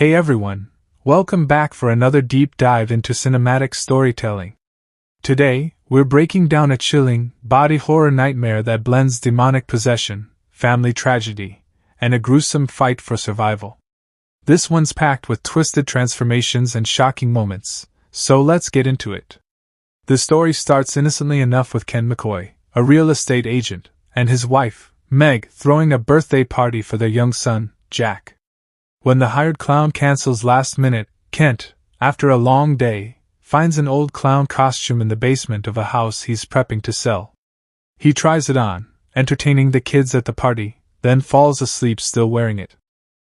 Hey everyone, welcome back for another deep dive into cinematic storytelling. Today, we're breaking down a chilling, body horror nightmare that blends demonic possession, family tragedy, and a gruesome fight for survival. This one's packed with twisted transformations and shocking moments, so let's get into it. The story starts innocently enough with Ken McCoy, a real estate agent, and his wife, Meg, throwing a birthday party for their young son, Jack. When the hired clown cancels last minute, Kent, after a long day, finds an old clown costume in the basement of a house he's prepping to sell. He tries it on, entertaining the kids at the party, then falls asleep still wearing it.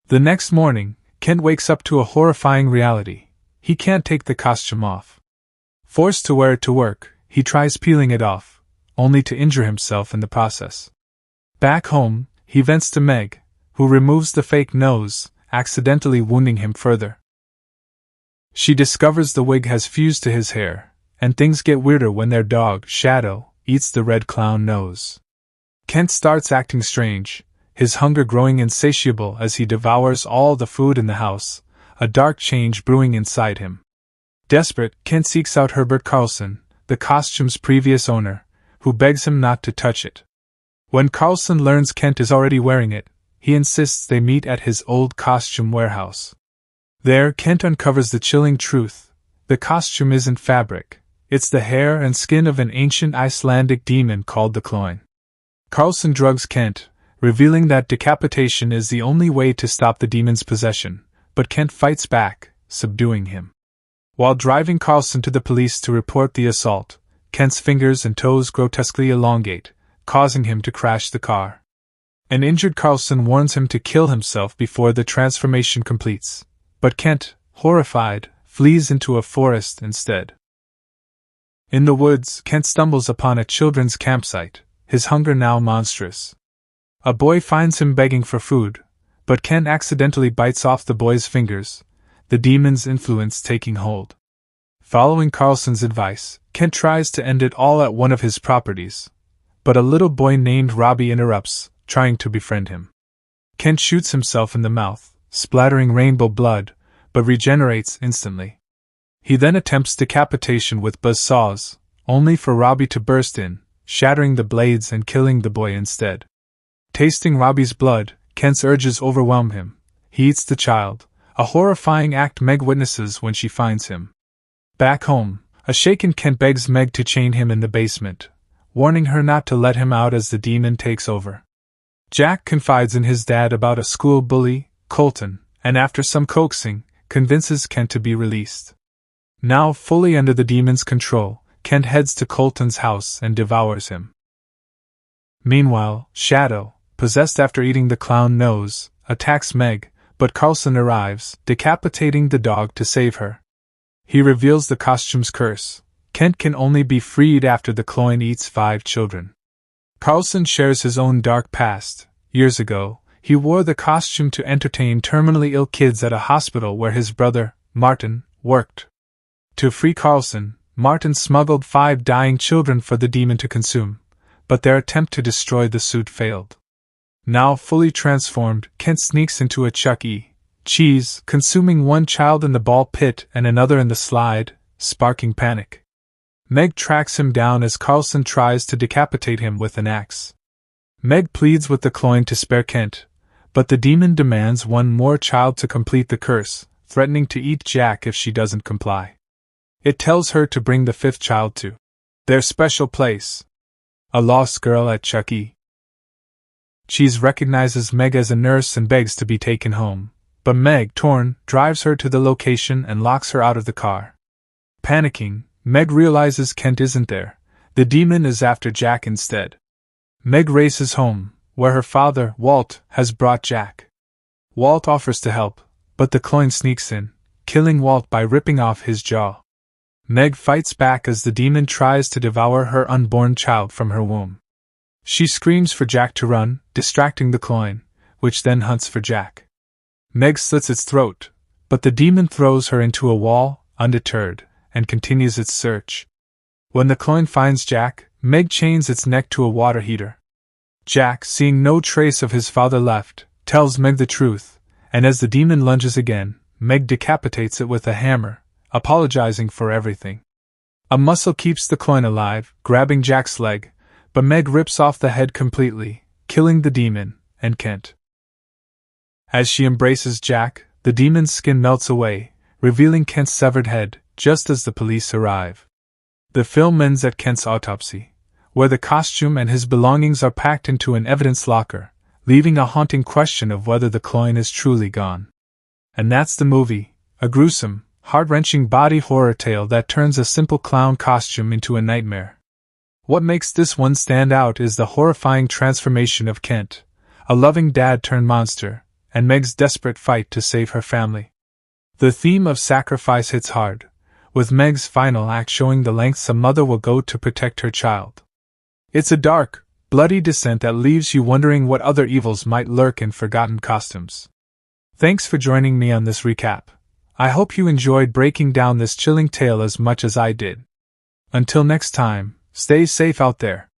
The next morning, Kent wakes up to a horrifying reality. He can't take the costume off. Forced to wear it to work, he tries peeling it off, only to injure himself in the process. Back home, he vents to Meg, who removes the fake nose, accidentally wounding him further. She discovers the wig has fused to his hair, and things get weirder when their dog, Shadow, eats the red clown nose. Kent starts acting strange, his hunger growing insatiable as he devours all the food in the house, a dark change brewing inside him. Desperate, Kent seeks out Herbert Carlson, the costume's previous owner, who begs him not to touch it. When Carlson learns Kent is already wearing it, he insists they meet at his old costume warehouse. There, Kent uncovers the chilling truth. The costume isn't fabric, it's the hair and skin of an ancient Icelandic demon called the Cloyne. Carlson drugs Kent, revealing that decapitation is the only way to stop the demon's possession, but Kent fights back, subduing him. While driving Carlson to the police to report the assault, Kent's fingers and toes grotesquely elongate, causing him to crash the car. An injured Carlson warns him to kill himself before the transformation completes, but Kent, horrified, flees into a forest instead. In the woods, Kent stumbles upon a children's campsite, his hunger now monstrous. A boy finds him begging for food, but Kent accidentally bites off the boy's fingers, the demon's influence taking hold. Following Carlson's advice, Kent tries to end it all at one of his properties, but a little boy named Robbie interrupts, trying to befriend him. Kent shoots himself in the mouth, splattering rainbow blood, but regenerates instantly. He then attempts decapitation with buzzsaws, only for Robbie to burst in, shattering the blades and killing the boy instead. Tasting Robbie's blood, Kent's urges overwhelm him. He eats the child, a horrifying act Meg witnesses when she finds him. Back home, a shaken Kent begs Meg to chain him in the basement, warning her not to let him out as the demon takes over. Jack confides in his dad about a school bully, Colton, and after some coaxing, convinces Kent to be released. Now fully under the demon's control, Kent heads to Colton's house and devours him. Meanwhile, Shadow, possessed after eating the clown nose, attacks Meg, but Carlson arrives, decapitating the dog to save her. He reveals the costume's curse. Kent can only be freed after the Cloyne eats 5 children. Carlson shares his own dark past. Years ago, he wore the costume to entertain terminally ill kids at a hospital where his brother, Martin, worked. To free Carlson, Martin smuggled 5 dying children for the demon to consume, but their attempt to destroy the suit failed. Now fully transformed, Kent sneaks into a Chuck E. Cheese, consuming one child in the ball pit and another in the slide, sparking panic. Meg tracks him down as Carlson tries to decapitate him with an axe. Meg pleads with the Cloyne to spare Kent, but the demon demands one more child to complete the curse, threatening to eat Jack if she doesn't comply. It tells her to bring the 5th child to their special place, a lost girl at Chuck E. Cheese recognizes Meg as a nurse and begs to be taken home, but Meg, torn, drives her to the location and locks her out of the car. Panicking, Meg realizes Kent isn't there. The demon is after Jack instead. Meg races home, where her father, Walt, has brought Jack. Walt offers to help, but the Cloyne sneaks in, killing Walt by ripping off his jaw. Meg fights back as the demon tries to devour her unborn child from her womb. She screams for Jack to run, distracting the Cloyne, which then hunts for Jack. Meg slits its throat, but the demon throws her into a wall, undeterred, and continues its search. When the Cloyne finds Jack, Meg chains its neck to a water heater. Jack, seeing no trace of his father left, tells Meg the truth, and as the demon lunges again, Meg decapitates it with a hammer, apologizing for everything. A muscle keeps the clown alive, grabbing Jack's leg, but Meg rips off the head completely, killing the demon and Kent. As she embraces Jack, the demon's skin melts away, revealing Kent's severed head, just as the police arrive. The film ends at Kent's autopsy, where the costume and his belongings are packed into an evidence locker, leaving a haunting question of whether the clown is truly gone. And that's the movie, a gruesome, heart-wrenching body horror tale that turns a simple clown costume into a nightmare. What makes this one stand out is the horrifying transformation of Kent, a loving dad-turned-monster, and Meg's desperate fight to save her family. The theme of sacrifice hits hard, with Meg's final act showing the lengths a mother will go to protect her child. It's a dark, bloody descent that leaves you wondering what other evils might lurk in forgotten costumes. Thanks for joining me on this recap. I hope you enjoyed breaking down this chilling tale as much as I did. Until next time, stay safe out there.